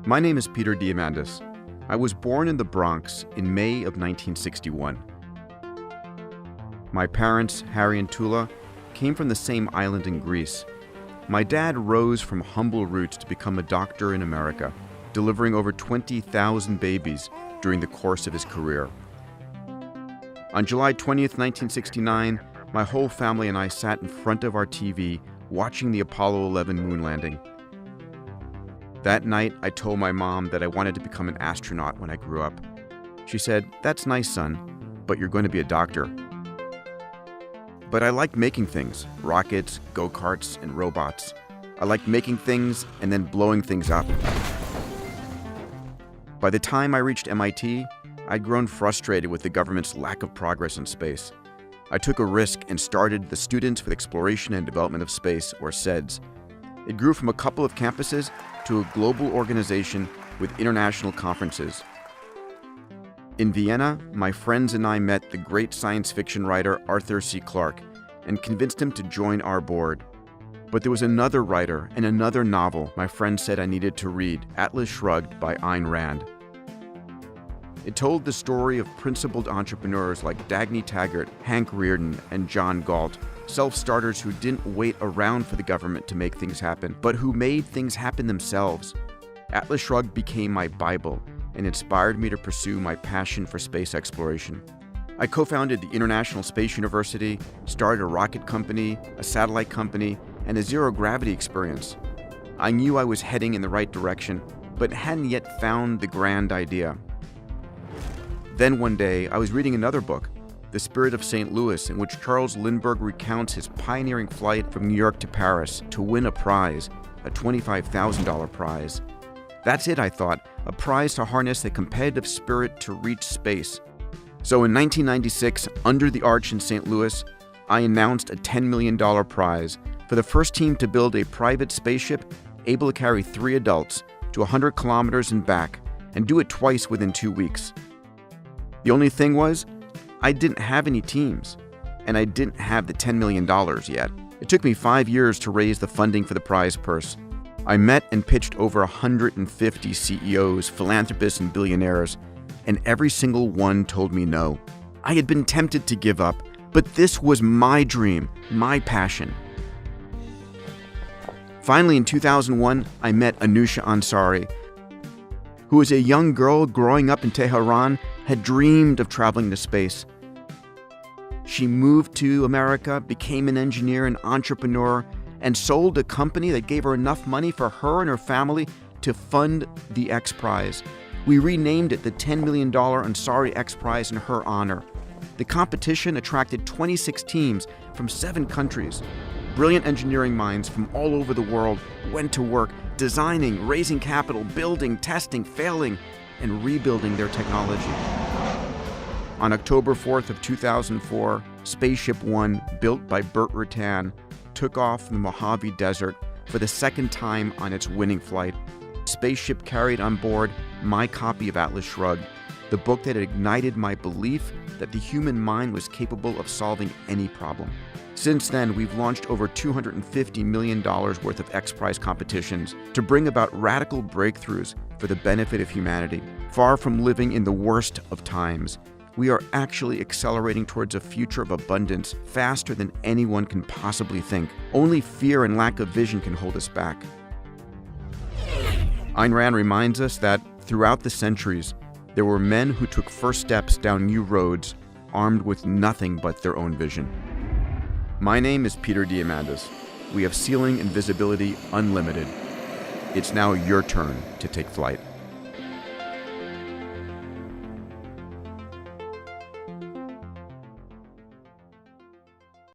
My name is Peter Diamandis. I was born in the Bronx in May of 1961. My parents, Harry and Tula, came from the same island in Greece. My dad rose from humble roots to become a doctor in America, delivering over 20,000 babies during the course of his career. On July 20th, 1969, my whole family and I sat in front of our TV watching the Apollo 11 moon landing. That night, I told my mom that I wanted to become an astronaut when I grew up. She said, "That's nice, son, but you're going to be a doctor." But I liked making things, rockets, go-karts, and robots. I liked making things and then blowing things up. By the time I reached MIT, I'd grown frustrated with the government's lack of progress in space. I took a risk and started the Students for the Exploration and Development of Space, or SEDS. It grew from a couple of campuses to a global organization with international conferences. In Vienna, my friends and I met the great science fiction writer Arthur C. Clarke and convinced him to join our board. But there was another writer and another novel my friend said I needed to read, Atlas Shrugged by Ayn Rand. It told the story of principled entrepreneurs like Dagny Taggart, Hank Rearden, and John Galt, self-starters who didn't wait around for the government to make things happen, but who made things happen themselves. Atlas Shrugged became my Bible and inspired me to pursue my passion for space exploration. I co-founded the International Space University, started a rocket company, a satellite company, and a zero-gravity experience. I knew I was heading in the right direction, but hadn't yet found the grand idea. Then one day, I was reading another book, The Spirit of St. Louis, in which Charles Lindbergh recounts his pioneering flight from New York to Paris to win a prize, a $25,000 prize. That's it, I thought, a prize to harness the competitive spirit to reach space. So in 1996, under the arch in St. Louis, I announced a $10 million prize for the first team to build a private spaceship able to carry 3 adults to 100 kilometers and back, and do it twice within 2 weeks. The only thing was, I didn't have any teams, and I didn't have the $10 million yet. It took me 5 years to raise the funding for the prize purse. I met and pitched over 150 CEOs, philanthropists, and billionaires, and every single one told me no. I had been tempted to give up, but this was my dream, my passion. Finally, in 2001, I met Anousheh Ansari, who was a young girl growing up in Tehran, had dreamed of traveling to space. She moved to America, became an engineer and entrepreneur, and sold a company that gave her enough money for her and her family to fund the X Prize. We renamed it the $10 million Ansari X Prize in her honor. The competition attracted 26 teams from 7 countries. Brilliant engineering minds from all over the world went to work designing, raising capital, building, testing, failing, and rebuilding their technology. On October 4th of 2004, Spaceship One, built by Burt Rutan, took off from the Mojave Desert for the second time on its winning flight. Spaceship carried on board my copy of Atlas Shrugged, the book that had ignited my belief that the human mind was capable of solving any problem. Since then, we've launched over $250 million worth of X Prize competitions to bring about radical breakthroughs for the benefit of humanity. Far from living in the worst of times, we are actually accelerating towards a future of abundance faster than anyone can possibly think. Only fear and lack of vision can hold us back. Ayn Rand reminds us that throughout the centuries, there were men who took first steps down new roads armed with nothing but their own vision. My name is Peter Diamandis. We have ceiling and visibility unlimited. It's now your turn to take flight.